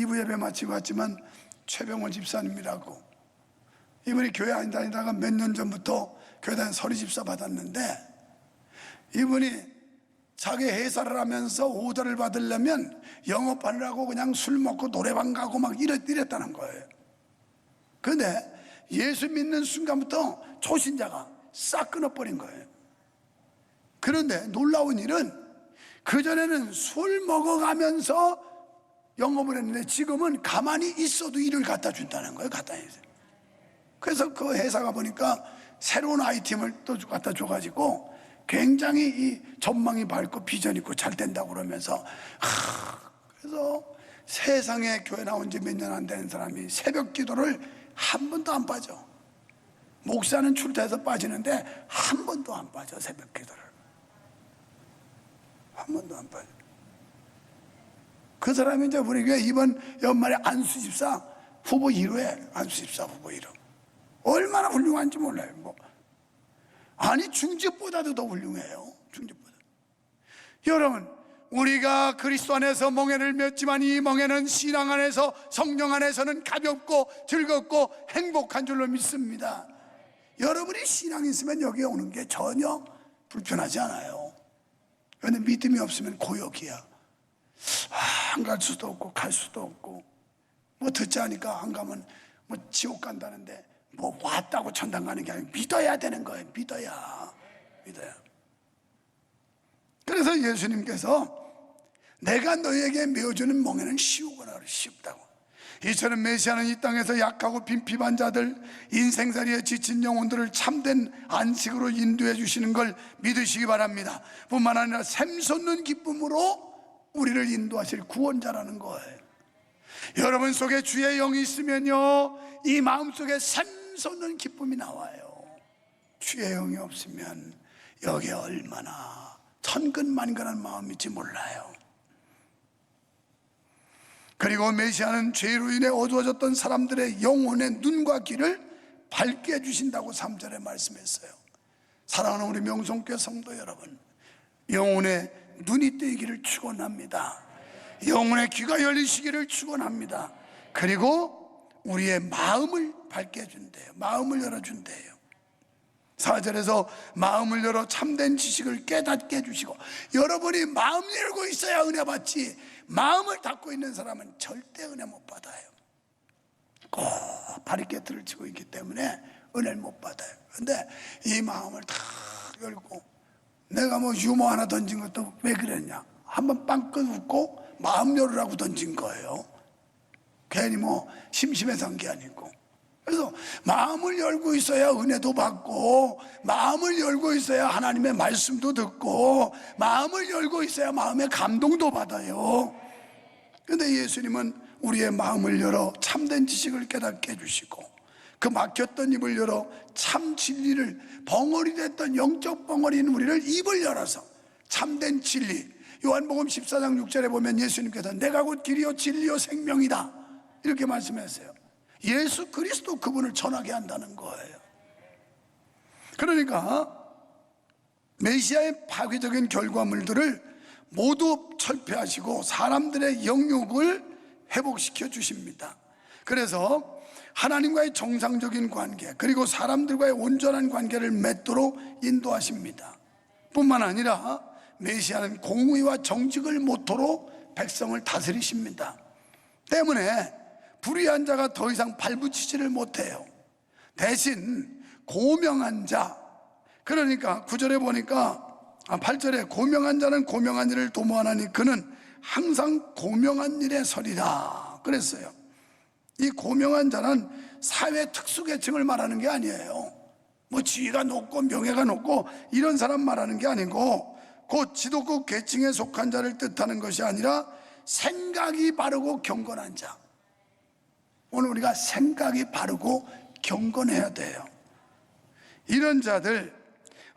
2부 예배 마치고 왔지만 최병원 집사님이라고, 이분이 교회 안 다니다가 몇 년 전부터 교회다니 서리집사 받았는데, 이분이 자기 회사를 하면서 오더를 받으려면 영업하느라고 그냥 술 먹고 노래방 가고 막 이랬다는 거예요. 그런데 예수 믿는 순간부터 초신자가 싹 끊어버린 거예요. 그런데 놀라운 일은 그전에는 술 먹어가면서 영업을 했는데 지금은 가만히 있어도 일을 갖다 준다는 거예요. 갖다 주세요. 그래서 그 회사가 보니까 새로운 아이템을 또 갖다 줘가지고 굉장히 이 전망이 밝고 비전 있고 잘 된다고 그러면서, 그래서 세상에 교회 나온 지 몇 년 안 되는 사람이 새벽 기도를 한 번도 안 빠져. 목사는 출퇴해서 빠지는데 한 번도 안 빠져. 새벽 기도를 한 번도 안 빠져. 그 사람이 이제 우리 교회 이번 연말에 안수집사 후보 1호에, 안수집사 후보 1호. 얼마나 훌륭한지 몰라요. 뭐 아니, 중직보다도 더 훌륭해요. 중직보다. 여러분, 우리가 그리스도 안에서 멍에를 맺지만 이 멍에는 신앙 안에서, 성령 안에서는 가볍고 즐겁고 행복한 줄로 믿습니다. 여러분이 신앙이 있으면 여기에 오는 게 전혀 불편하지 않아요. 그런데 믿음이 없으면 고역이야. 안 갈 수도 없고 갈 수도 없고, 뭐 듣지 않으니까 안 가면 뭐 지옥 간다는데 뭐 왔다고 천당 가는 게 아니고 믿어야 되는 거예요. 믿어야. 그래서 예수님께서 내가 너희에게 메어주는 멍에는 쉬우거나 쉽다고. 이처럼 메시아는 이 땅에서 약하고 빈핍한 자들, 인생살이에 지친 영혼들을 참된 안식으로 인도해 주시는 걸 믿으시기 바랍니다. 뿐만 아니라 샘솟는 기쁨으로 우리를 인도하실 구원자라는 거예요. 여러분 속에 주의 영이 있으면요, 이 마음속에 샘솟는 기쁨이 나와요. 주의 영이 없으면 여기에 얼마나 천근만근한 마음일지 몰라요. 그리고 메시아는 죄로 인해 어두워졌던 사람들의 영혼의 눈과 귀를 밝게 해주신다고 3절에 말씀했어요. 사랑하는 우리 명성교회 성도 여러분, 영혼의 눈이 뜨이기를 축원합니다. 영혼의 귀가 열리시기를 축원합니다. 그리고 우리의 마음을 밝게 해준대요. 마음을 열어준대요. 4절에서 마음을 열어 참된 지식을 깨닫게 해주시고, 여러분이 마음 열고 있어야 은혜 받지, 마음을 닫고 있는 사람은 절대 은혜 못 받아요. 꼭 바리케트를 치고 있기 때문에 은혜를 못 받아요. 그런데 이 마음을 다 열고, 내가 뭐 유머 하나 던진 것도 왜 그랬냐, 한번 빵긋 웃고 마음 열으라고 던진 거예요. 괜히 뭐 심심해서 한 게 아니고. 그래서 마음을 열고 있어야 은혜도 받고, 마음을 열고 있어야 하나님의 말씀도 듣고, 마음을 열고 있어야 마음의 감동도 받아요. 그런데 예수님은 우리의 마음을 열어 참된 지식을 깨닫게 해주시고, 그 막혔던 입을 열어 참 진리를, 벙어리 됐던 영적 벙어리인 우리를 입을 열어서 참된 진리, 요한복음 14장 6절에 보면 예수님께서 내가 곧 길이요 진리요 생명이다 이렇게 말씀했어요. 예수 그리스도 그분을 전하게 한다는 거예요. 그러니까 메시아의 파괴적인 결과물들을 모두 철폐하시고 사람들의 영욕을 회복시켜 주십니다. 그래서 하나님과의 정상적인 관계, 그리고 사람들과의 온전한 관계를 맺도록 인도하십니다. 뿐만 아니라 메시아는 공의와 정직을 모토로 백성을 다스리십니다. 때문에 불의한 자가 더 이상 발붙이지를 못해요. 대신 고명한 자, 그러니까 9절에 보니까 8절에 고명한 자는 고명한 일을 도모하나니 그는 항상 고명한 일에 서리라 그랬어요. 이 고명한 자는 사회 특수계층을 말하는 게 아니에요. 뭐 지위가 높고 명예가 높고 이런 사람 말하는 게 아니고, 곧 지도급 계층에 속한 자를 뜻하는 것이 아니라 생각이 바르고 경건한 자. 오늘 우리가 생각이 바르고 경건해야 돼요. 이런 자들,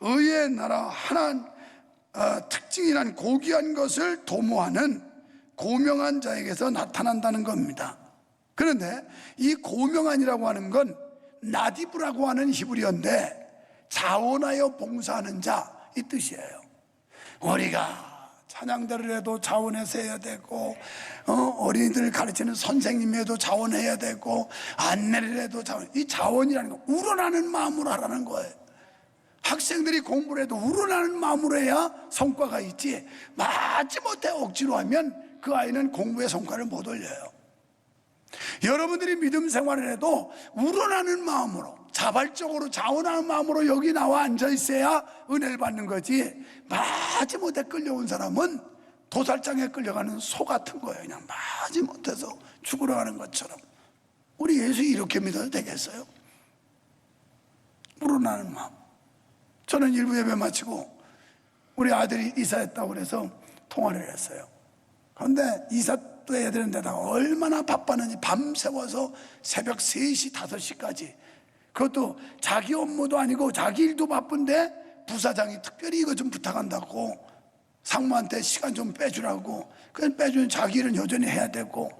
의의 나라 하나님 특징이란 고귀한 것을 도모하는 고명한 자에게서 나타난다는 겁니다. 그런데 이 고명한이라고 하는 건 나디브라고 하는 히브리어인데 자원하여 봉사하는 자 이 뜻이에요. 우리가 참 찬양대를 해도 자원해서 해야 되고, 어린이들을 가르치는 선생님이 해도 자원해야 되고, 안내를 해도 자원. 이 자원이라는 거 우러나는 마음으로 하라는 거예요. 학생들이 공부를 해도 우러나는 마음으로 해야 성과가 있지, 마지못해 억지로 하면 그 아이는 공부의 성과를 못 올려요. 여러분들이 믿음 생활을 해도 우러나는 마음으로, 자발적으로 자원하는 마음으로 여기 나와 앉아 있어야 은혜를 받는 거지, 마지못해 끌려온 사람은 도살장에 끌려가는 소 같은 거예요. 그냥 마지못해서 죽으러 가는 것처럼. 우리 예수 이렇게 믿어도 되겠어요? 우러나는 마음. 저는 일부 예배 마치고 우리 아들이 이사했다고 그래서 통화를 했어요. 그런데 이사도 해야 되는 데다가 얼마나 바빴는지 밤새워서 새벽 3시, 5시까지, 그것도 자기 업무도 아니고 자기 일도 바쁜데 부사장이 특별히 이거 좀 부탁한다고 상무한테 시간 좀 빼주라고. 그냥 빼주면 자기 일은 여전히 해야 되고,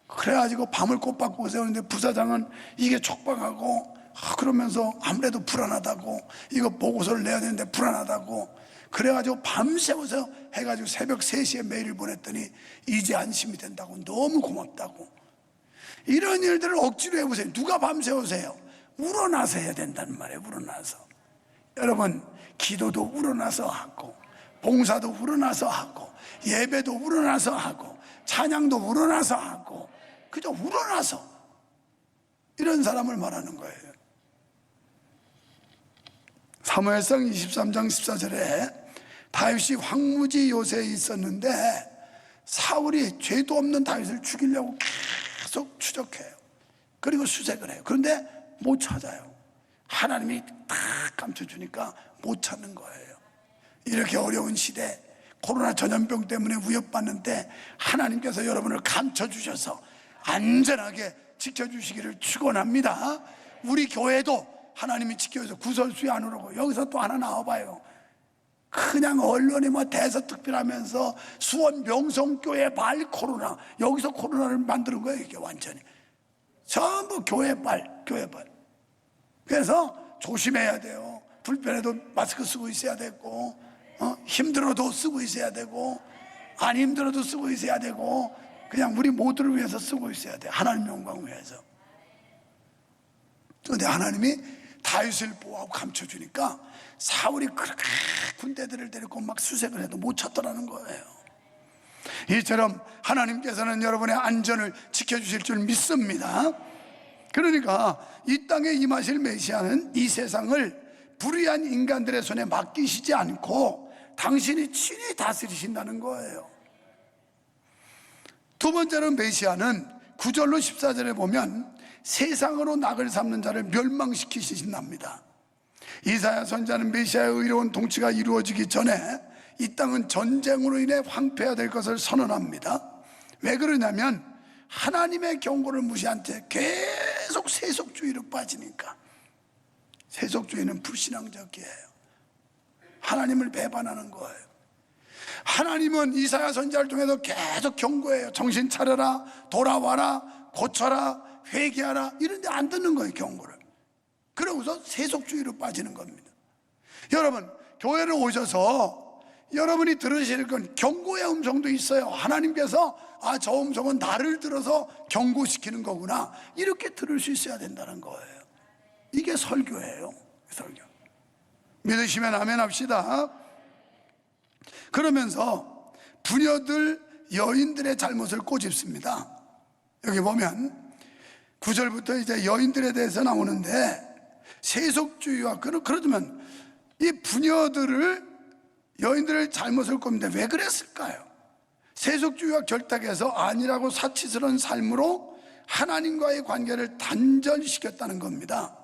그래가지고 밤을 꼬박꼬박 세우는데 부사장은 이게 촉박하고, 그러면서 아무래도 불안하다고, 이거 보고서를 내야 되는데 불안하다고, 그래가지고 밤새워서 해가지고 새벽 3시에 메일을 보냈더니 이제 안심이 된다고, 너무 고맙다고. 이런 일들을 억지로 해보세요. 누가 밤새워서 해요? 우러나서 해야 된다는 말이에요. 우러나서. 여러분, 기도도 우러나서 하고, 봉사도 우러나서 하고, 예배도 우러나서 하고, 찬양도 우러나서 하고, 그저 우러나서, 이런 사람을 말하는 거예요. 사무엘상 23장 14절에 다윗이 황무지 요새에 있었는데 사울이 죄도 없는 다윗을 죽이려고 계속 추적해요. 그리고 수색을 해요. 그런데 못 찾아요. 하나님이 다 감춰주니까 못 찾는 거예요. 이렇게 어려운 시대, 코로나 전염병 때문에 위협받는데 하나님께서 여러분을 감춰주셔서 안전하게 지켜주시기를 축원합니다. 우리 교회도 하나님이 지켜줘서 구설수에 안 오르고, 여기서 또 하나 나와봐요. 그냥 언론이 뭐 대서특필하면서 수원 명성교회 발 코로나, 여기서 코로나를 만드는 거예요. 이게 완전히 전부 교회 발. 그래서 조심해야 돼요. 불편해도 마스크 쓰고 있어야 되고, 힘들어도 쓰고 있어야 되고, 안 힘들어도 쓰고 있어야 되고, 그냥 우리 모두를 위해서 쓰고 있어야 돼요. 하나님 영광을 위해서. 그런데 하나님이 다윗을 보호하고 감춰주니까 사울이 그렇게 군대들을 데리고 막 수색을 해도 못 찾더라는 거예요. 이처럼 하나님께서는 여러분의 안전을 지켜주실 줄 믿습니다. 그러니까 이 땅에 임하실 메시아는 이 세상을 불의한 인간들의 손에 맡기시지 않고 당신이 친히 다스리신다는 거예요. 두 번째로 메시아는 9절로 14절에 보면 세상으로 낙을 삼는 자를 멸망시키신답니다. 이사야 선지자는 메시아의 의로운 통치가 이루어지기 전에 이 땅은 전쟁으로 인해 황폐화 될 것을 선언합니다. 왜 그러냐면 하나님의 경고를 무시한 채 계속 세속주의로 빠지니까. 세속주의는 불신앙적이에요. 하나님을 배반하는 거예요. 하나님은 이사야 선지자를 통해서 계속 경고해요. 정신 차려라, 돌아와라, 고쳐라, 회개하라. 이런데 안 듣는 거예요, 경고를. 그러고서 세속주의로 빠지는 겁니다. 여러분, 교회를 오셔서 여러분이 들으실 건 경고의 음성도 있어요. 하나님께서 저 음성은 나를 들어서 경고시키는 거구나, 이렇게 들을 수 있어야 된다는 거예요. 이게 설교예요. 설교. 믿으시면 아멘 합시다. 그러면서 부녀들, 여인들의 잘못을 꼬집습니다. 여기 보면 9절부터 이제 여인들에 대해서 나오는데, 세속주의와 그러면 이 부녀들을, 여인들의 잘못을 꼽는데 왜 그랬을까요? 세속주의와 결탁해서 안일하고 사치스러운 삶으로 하나님과의 관계를 단절시켰다는 겁니다.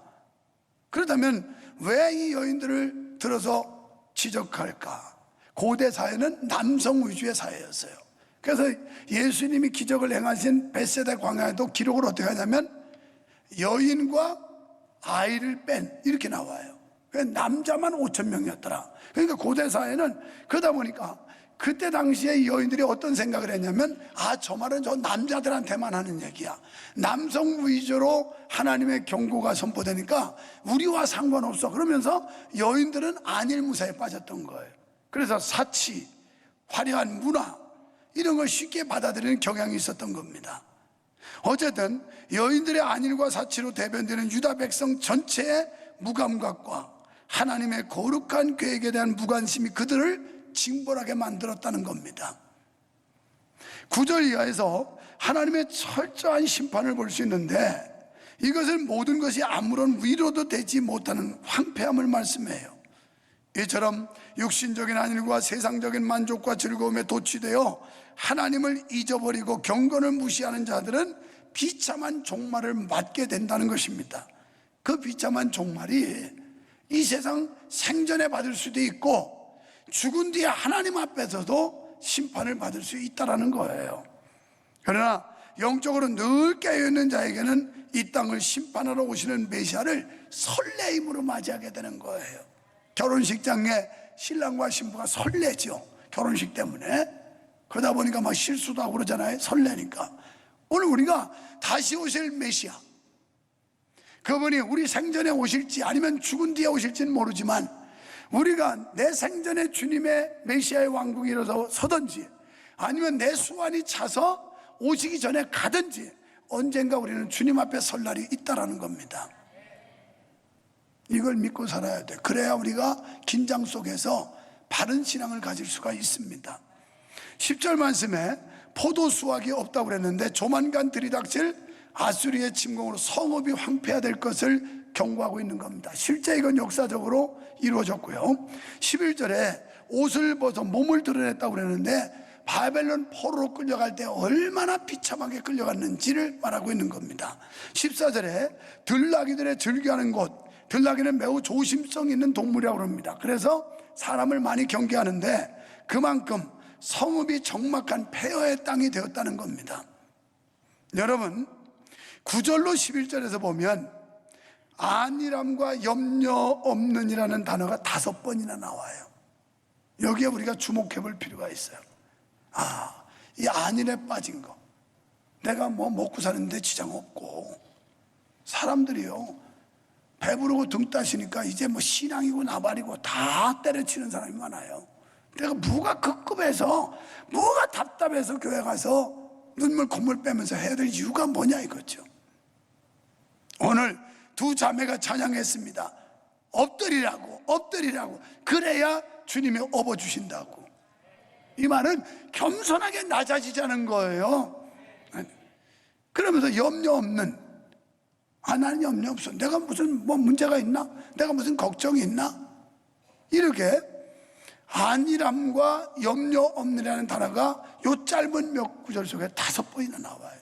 그렇다면 왜 이 여인들을 들어서 지적할까? 고대 사회는 남성 위주의 사회였어요. 그래서 예수님이 기적을 행하신 벳세다 광야에도 기록을 어떻게 하냐면 여인과 아이를 뺀, 이렇게 나와요. 남자만 5,000명이었더라. 그러니까 고대 사회는, 그러다 보니까 그때 당시에 여인들이 어떤 생각을 했냐면, 저 말은 저 남자들한테만 하는 얘기야. 남성 위주로 하나님의 경고가 선포되니까 우리와 상관없어. 그러면서 여인들은 안일무사에 빠졌던 거예요. 그래서 사치, 화려한 문화 이런 걸 쉽게 받아들이는 경향이 있었던 겁니다. 어쨌든 여인들의 안일과 사치로 대변되는 유다 백성 전체의 무감각과 하나님의 거룩한 계획에 대한 무관심이 그들을 징벌하게 만들었다는 겁니다. 9절 이하에서 하나님의 철저한 심판을 볼 수 있는데, 이것은 모든 것이 아무런 위로도 되지 못하는 황폐함을 말씀해요. 이처럼 육신적인 안일과 세상적인 만족과 즐거움에 도취되어 하나님을 잊어버리고 경건을 무시하는 자들은 비참한 종말을 맞게 된다는 것입니다. 그 비참한 종말이 이 세상 생전에 받을 수도 있고 죽은 뒤에 하나님 앞에서도 심판을 받을 수 있다는 거예요. 그러나 영적으로 늘 깨어있는 자에게는 이 땅을 심판하러 오시는 메시아를 설레임으로 맞이하게 되는 거예요. 결혼식장에 신랑과 신부가 설레죠. 결혼식 때문에. 그러다 보니까 막 실수도 하고 그러잖아요. 설레니까. 오늘 우리가 다시 오실 메시아, 그분이 우리 생전에 오실지 아니면 죽은 뒤에 오실지는 모르지만, 우리가 내 생전에 주님의 메시아의 왕국에 일어서 서든지 아니면 내 수완이 차서 오시기 전에 가든지 언젠가 우리는 주님 앞에 설 날이 있다라는 겁니다. 이걸 믿고 살아야 돼. 그래야 우리가 긴장 속에서 바른 신앙을 가질 수가 있습니다. 10절 말씀에 포도 수확이 없다고 그랬는데 조만간 들이닥칠 아수리의 침공으로 성읍이 황폐화될 것을 경고하고 있는 겁니다. 실제 이건 역사적으로 이루어졌고요. 11절에 옷을 벗어 몸을 드러냈다고 그랬는데 바벨론 포로로 끌려갈 때 얼마나 비참하게 끌려갔는지를 말하고 있는 겁니다. 14절에 들나귀들의 즐겨하는 곳, 들나귀는 매우 조심성 있는 동물이라고 합니다. 그래서 사람을 많이 경계하는데 그만큼 성읍이 적막한 폐허의 땅이 되었다는 겁니다. 여러분, 9절로 11절에서 보면 안일함과 염려 없는이라는 단어가 5번이나 나와요. 여기에 우리가 주목해 볼 필요가 있어요. 이 안일에 빠진 거, 내가 뭐 먹고 사는데 지장 없고, 사람들이요 배부르고 등 따시니까 이제 뭐 신앙이고 나발이고 다 때려치는 사람이 많아요. 내가 뭐가 급급해서, 뭐가 답답해서 교회 가서 눈물 콧물 빼면서 해야 될 이유가 뭐냐 이거죠. 오늘 두 자매가 찬양했습니다. 엎드리라고. 그래야 주님이 업어주신다고. 이 말은 겸손하게 낮아지자는 거예요. 그러면서 염려 없는, 나는 염려 없어. 내가 무슨 뭐 문제가 있나? 내가 무슨 걱정이 있나? 이렇게 안일함과 염려 없느라는 단어가 요 짧은 몇 구절 속에 5번이나 나와요.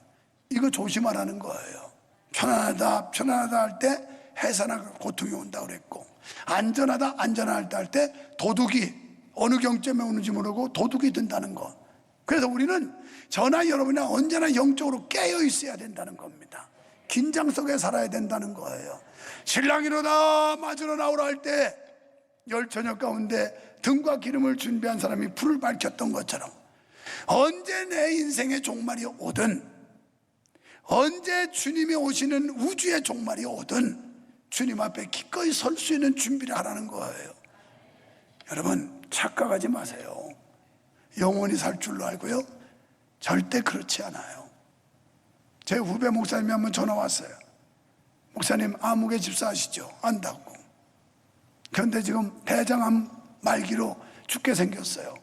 이거 조심하라는 거예요. 편안하다 할 때 해산하고 고통이 온다고 그랬고, 안전하다 할 때 도둑이 어느 경점에 오는지 모르고 도둑이 든다는 것. 그래서 우리는 저나 여러분이나 언제나 영적으로 깨어 있어야 된다는 겁니다. 긴장 속에 살아야 된다는 거예요. 신랑이로다 맞으러 나오라 할 때 열처녀 가운데 등과 기름을 준비한 사람이 불을 밝혔던 것처럼, 언제 내 인생의 종말이 오든, 언제 주님이 오시는 우주의 종말이 오든 주님 앞에 기꺼이 설 수 있는 준비를 하라는 거예요. 여러분, 착각하지 마세요. 영원히 살 줄로 알고요, 절대 그렇지 않아요. 제 후배 목사님이 한번 전화 왔어요. 목사님, 암흑의 집사하시죠? 안다고. 그런데 지금 대장암 말기로 죽게 생겼어요.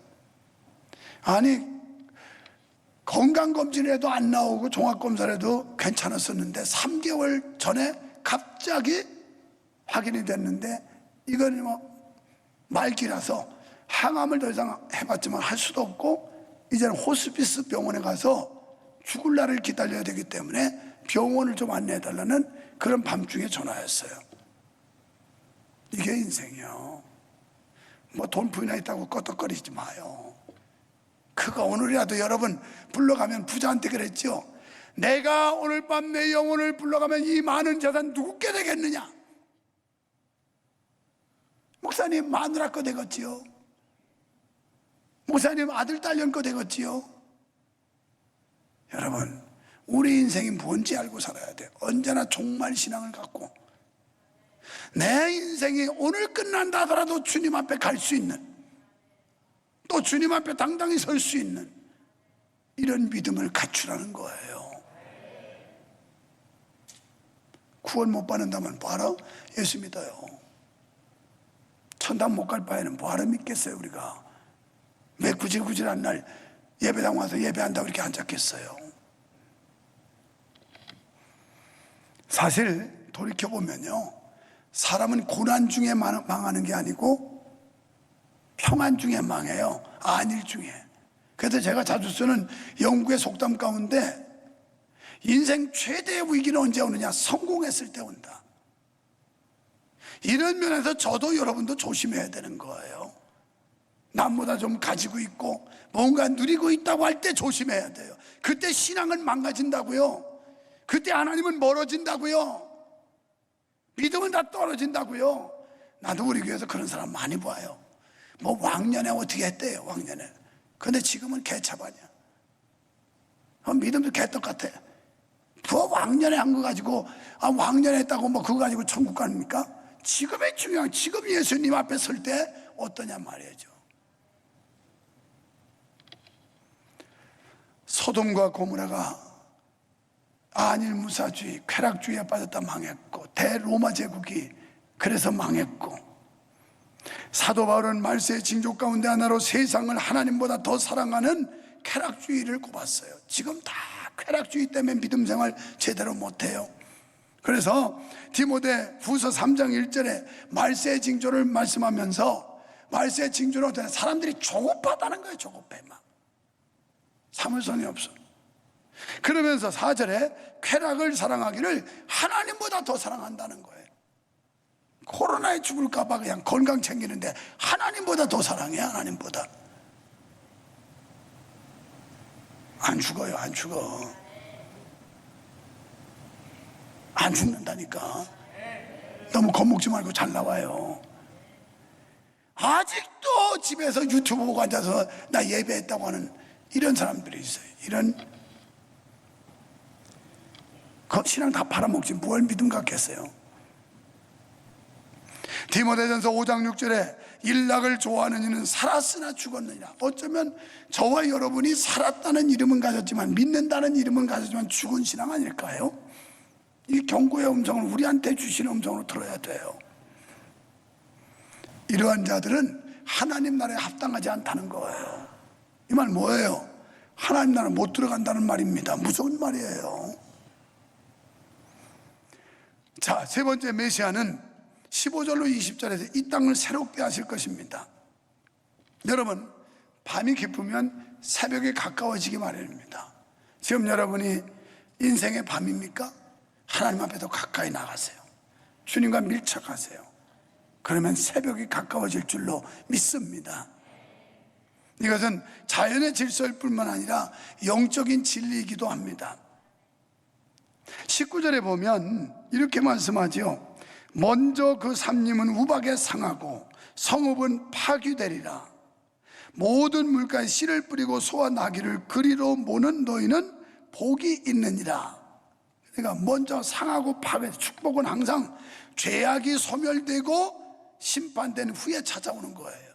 아니, 건강검진을 해도 안 나오고 종합검사를 해도 괜찮았었는데 3개월 전에 갑자기 확인이 됐는데 이건 뭐 말기라서 항암을 더 이상 해봤지만 할 수도 없고, 이제는 호스피스 병원에 가서 죽을 날을 기다려야 되기 때문에 병원을 좀 안내해달라는 그런 밤중에 전화였어요. 이게 인생이요. 뭐 돈뿐이나 있다고 껐덕거리지 마요. 그거 오늘이라도 여러분 불러가면, 부자한테 그랬죠. 내가 오늘 밤 내 영혼을 불러가면 이 많은 재산 누구께 되겠느냐? 목사님 마누라 거 되겠지요. 목사님 아들 딸년 거 되겠지요. 여러분, 우리 인생이 뭔지 알고 살아야 돼요. 언제나 종말 신앙을 갖고, 내 인생이 오늘 끝난다 하더라도 주님 앞에 갈 수 있는, 또 주님 앞에 당당히 설 수 있는 이런 믿음을 갖추라는 거예요. 구원 못 받는다면 뭐하러 예수 믿어요? 천당 못 갈 바에는 뭐하러 믿겠어요? 우리가 왜 구질구질한 날 예배당 와서 예배한다고 이렇게 앉았겠어요? 사실 돌이켜보면요, 사람은 고난 중에 망하는 게 아니고 평안 중에 망해요. 안일 중에. 그래서 제가 자주 쓰는 영국의 속담 가운데 인생 최대의 위기는 언제 오느냐? 성공했을 때 온다. 이런 면에서 저도 여러분도 조심해야 되는 거예요. 남보다 좀 가지고 있고 뭔가 누리고 있다고 할 때 조심해야 돼요. 그때 신앙은 망가진다고요. 그때 하나님은 멀어진다고요. 믿음은 다 떨어진다고요. 나도 우리 교회에서 그런 사람 많이 봐요. 뭐 왕년에 어떻게 했대요, 왕년에. 근데 지금은 개차반이야. 믿음도 개떡 같아. 뭐 왕년에 한 거 가지고 왕년에 했다고 뭐 그거 가지고 천국 갑니까? 지금이 중요한, 지금 예수님 앞에 설 때 어떠냐 말이죠. 소돔과 고모라가 안일무사주의, 쾌락주의에 빠졌다 망했고, 대로마 제국이 그래서 망했고, 사도 바울은 말세의 징조 가운데 하나로 세상을 하나님보다 더 사랑하는 쾌락주의를 꼽았어요. 지금 다 쾌락주의 때문에 믿음 생활 제대로 못해요. 그래서 디모데 후서 3장 1절에 말세의 징조를 말씀하면서, 말세의 징조는 어떠냐? 사람들이 조급하다는 거예요. 조급해. 막 참을성이 없어. 그러면서 4절에 쾌락을 사랑하기를 하나님보다 더 사랑한다는 거예요. 코로나에 죽을까 봐 그냥 건강 챙기는데 하나님보다 더 사랑해. 하나님보다. 안 죽어요. 안 죽어. 안 죽는다니까. 너무 겁먹지 말고 잘 나와요. 아직도 집에서 유튜브 보고 앉아서 나 예배했다고 하는 이런 사람들이 있어요. 이런 그 신앙 다 팔아먹지 뭘 믿음 갖겠어요. 디모데전서 5장 6절에 일락을 좋아하는 이는 살았으나 죽었느니라. 어쩌면 저와 여러분이 살았다는 이름은 가졌지만, 믿는다는 이름은 가졌지만 죽은 신앙 아닐까요? 이 경고의 음성을 우리한테 주시는 음성으로 들어야 돼요. 이러한 자들은 하나님 나라에 합당하지 않다는 거예요. 이 말 뭐예요? 하나님 나라 못 들어간다는 말입니다. 무서운 말이에요. 자, 세 번째 메시아는 15절로 20절에서 이 땅을 새롭게 하실 것입니다. 여러분, 밤이 깊으면 새벽이 가까워지기 마련입니다. 지금 여러분이 인생의 밤입니까? 하나님 앞에 더 가까이 나가세요. 주님과 밀착하세요. 그러면 새벽이 가까워질 줄로 믿습니다. 이것은 자연의 질서일 뿐만 아니라 영적인 진리이기도 합니다. 19절에 보면 이렇게 말씀하죠. 먼저 그 삽림은 우박에 상하고 성읍은 파괴되리라. 모든 물가에 씨를 뿌리고 소와 나귀를 그리로 모는 너희는 복이 있느니라. 그러니까 먼저 상하고 파괴, 축복은 항상 죄악이 소멸되고 심판된 후에 찾아오는 거예요.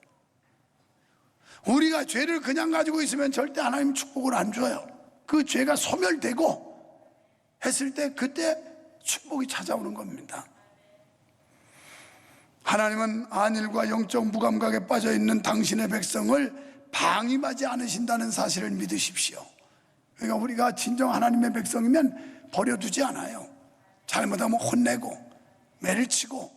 우리가 죄를 그냥 가지고 있으면 절대 하나님 축복을 안 줘요. 그 죄가 소멸되고 했을 때 그때 축복이 찾아오는 겁니다. 하나님은 안일과 영적 무감각에 빠져있는 당신의 백성을 방임하지 않으신다는 사실을 믿으십시오. 그러니까 우리가 진정 하나님의 백성이면 버려두지 않아요. 잘못하면 혼내고 매를 치고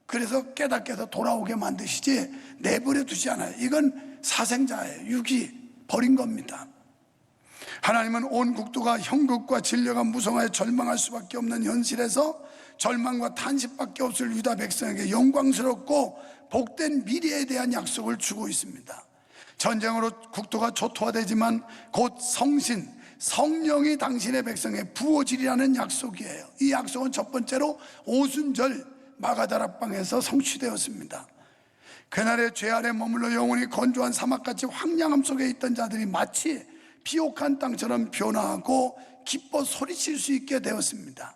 그래서 깨닫게 해서 돌아오게 만드시지 내버려 두지 않아요. 이건 사생자예요. 육이 버린 겁니다. 하나님은 온 국토가 형극과 진려가 무성하여 절망할 수밖에 없는 현실에서 절망과 탄식밖에 없을 유다 백성에게 영광스럽고 복된 미래에 대한 약속을 주고 있습니다. 전쟁으로 국토가 초토화되지만 곧 성신, 성령이 당신의 백성에 부어지리라는 약속이에요. 이 약속은 첫 번째로 오순절 마가다락방에서 성취되었습니다. 그날의 죄 아래 머물러 영원히 건조한 사막같이 황량함 속에 있던 자들이 마치 비옥한 땅처럼 변화하고 기뻐 소리칠 수 있게 되었습니다.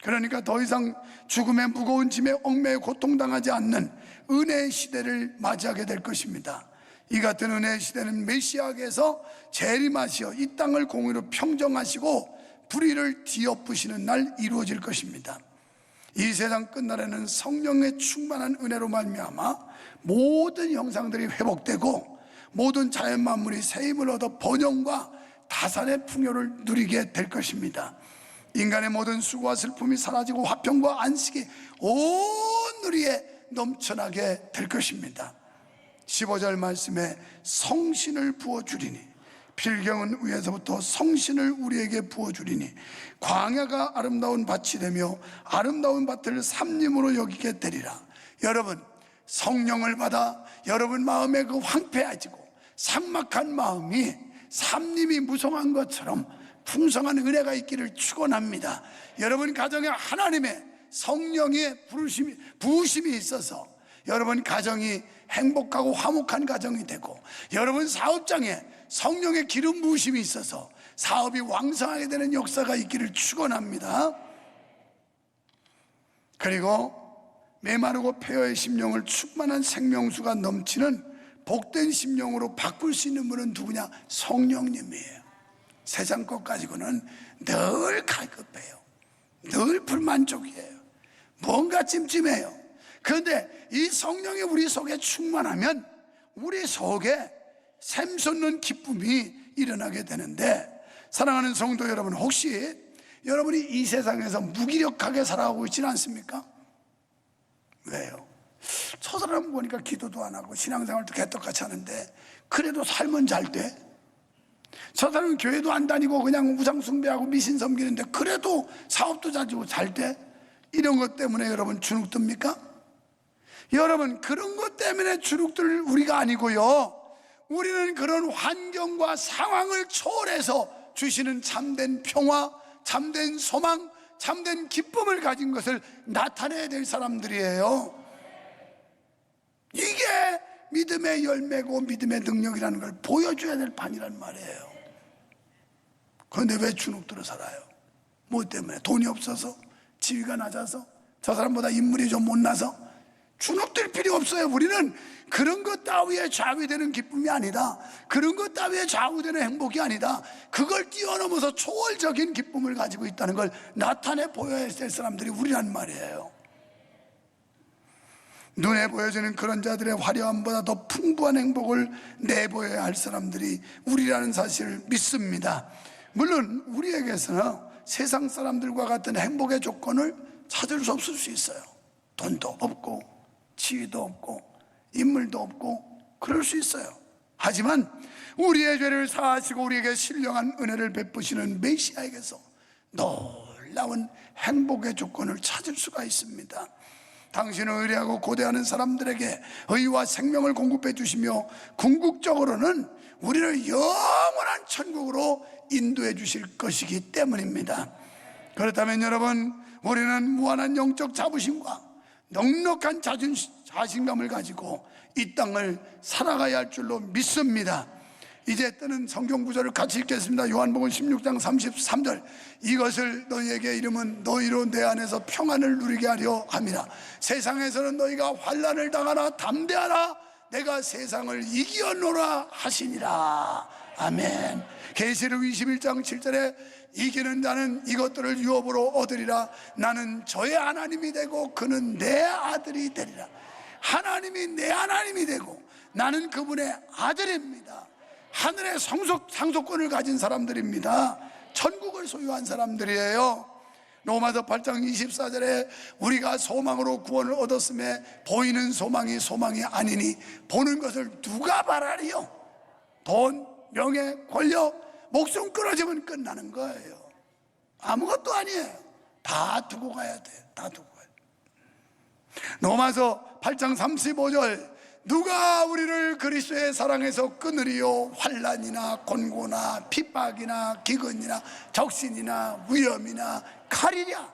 그러니까 더 이상 죽음의 무거운 짐에 얽매여 고통당하지 않는 은혜의 시대를 맞이하게 될 것입니다. 이 같은 은혜의 시대는 메시아께서 재림하시어 이 땅을 공의로 평정하시고 불의를 뒤엎으시는 날 이루어질 것입니다. 이 세상 끝날에는 성령의 충만한 은혜로 말미암아 모든 형상들이 회복되고 모든 자연 만물이 새 힘을 얻어 번영과 다산의 풍요를 누리게 될 것입니다. 인간의 모든 수고와 슬픔이 사라지고 화평과 안식이 온 누리에 넘쳐나게 될 것입니다. 15절 말씀에 성신을 부어주리니, 필경은 위에서부터 성신을 우리에게 부어주리니 광야가 아름다운 밭이 되며 아름다운 밭을 삼림으로 여기게 되리라. 여러분, 성령을 받아 여러분 마음에 그 황폐해지고 삭막한 마음이 삼림이 무성한 것처럼 풍성한 은혜가 있기를 축원합니다. 여러분 가정에 하나님의 성령의 부으심이 있어서 여러분 가정이 행복하고 화목한 가정이 되고, 여러분 사업장에 성령의 기름 부으심이 있어서 사업이 왕성하게 되는 역사가 있기를 축원합니다. 그리고 메마르고 폐허의 심령을 충만한 생명수가 넘치는 복된 심령으로 바꿀 수 있는 분은 누구냐? 성령님이에요. 세상 것 가지고는 늘 갈급해요. 늘 불만족이에요. 뭔가 찜찜해요. 그런데 이 성령이 우리 속에 충만하면 우리 속에 샘솟는 기쁨이 일어나게 되는데, 사랑하는 성도 여러분, 혹시 여러분이 이 세상에서 무기력하게 살아가고 있지는 않습니까? 왜요? 저 사람 보니까 기도도 안 하고 신앙생활도 개떡같이 하는데 그래도 삶은 잘 돼? 저 사람은 교회도 안 다니고 그냥 우상 숭배하고 미신 섬기는데 그래도 사업도 잘 되고 잘 돼? 이런 것 때문에 여러분 주눅듭니까? 여러분, 그런 것 때문에 주눅들 우리가 아니고요, 우리는 그런 환경과 상황을 초월해서 주시는 참된 평화, 참된 소망, 참된 기쁨을 가진 것을 나타내야 될 사람들이에요. 이게 믿음의 열매고 믿음의 능력이라는 걸 보여줘야 될 판이란 말이에요. 그런데 왜 주눅들어 살아요? 뭐 때문에? 돈이 없어서? 지위가 낮아서? 저 사람보다 인물이 좀 못나서? 주눅들 필요 없어요. 우리는 그런 것 따위에 좌우되는 기쁨이 아니다, 그런 것 따위에 좌우되는 행복이 아니다, 그걸 뛰어넘어서 초월적인 기쁨을 가지고 있다는 걸 나타내 보여야 될 사람들이 우리란 말이에요. 눈에 보여지는 그런 자들의 화려함보다 더 풍부한 행복을 내보여야 할 사람들이 우리라는 사실을 믿습니다. 물론 우리에게서는 세상 사람들과 같은 행복의 조건을 찾을 수 없을 수 있어요. 돈도 없고 지위도 없고 인물도 없고 그럴 수 있어요. 하지만 우리의 죄를 사하시고 우리에게 신령한 은혜를 베푸시는 메시아에게서 놀라운 행복의 조건을 찾을 수가 있습니다. 당신은 의뢰하고 고대하는 사람들에게 의와 생명을 공급해 주시며 궁극적으로는 우리를 영원한 천국으로 인도해 주실 것이기 때문입니다. 그렇다면 여러분, 우리는 무한한 영적 자부심과 넉넉한 자신감을 가지고 이 땅을 살아가야 할 줄로 믿습니다. 이제 뜨는 성경 구절을 같이 읽겠습니다. 요한복음 16장 33절. 이것을 너희에게 이름은 너희로 내 안에서 평안을 누리게 하려 함이라. 세상에서는 너희가 환난을 당하나 담대하라, 내가 세상을 이기었노라 하시니라. 아멘. 계시록 21장 7절에 이기는 자는 이것들을 유업으로 얻으리라. 나는 저의 하나님이 되고 그는 내 아들이 되리라. 하나님이 내 하나님이 되고 나는 그분의 아들입니다. 하늘의 상속권을 가진 사람들입니다. 천국을 소유한 사람들이에요. 로마서 8장 24절에 우리가 소망으로 구원을 얻었음에 보이는 소망이 소망이 아니니 보는 것을 누가 바라리요? 돈, 명예, 권력, 목숨 끊어지면 끝나는 거예요. 아무것도 아니에요. 다 두고 가야 돼요. 다 두고 가야 돼요. 로마서 8장 35절 누가 우리를 그리스도의 사랑에서 끊으리요? 환난이나 곤고나 핍박이나 기근이나 적신이나 위험이나 칼이랴.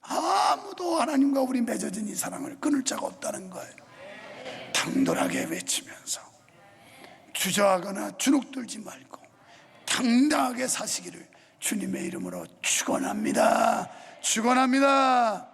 아무도 하나님과 우리 맺어진 이 사랑을 끊을 자가 없다는 거예요. 당돌하게 외치면서 주저하거나 주눅들지 말고 당당하게 사시기를 주님의 이름으로 축원합니다. 축원합니다.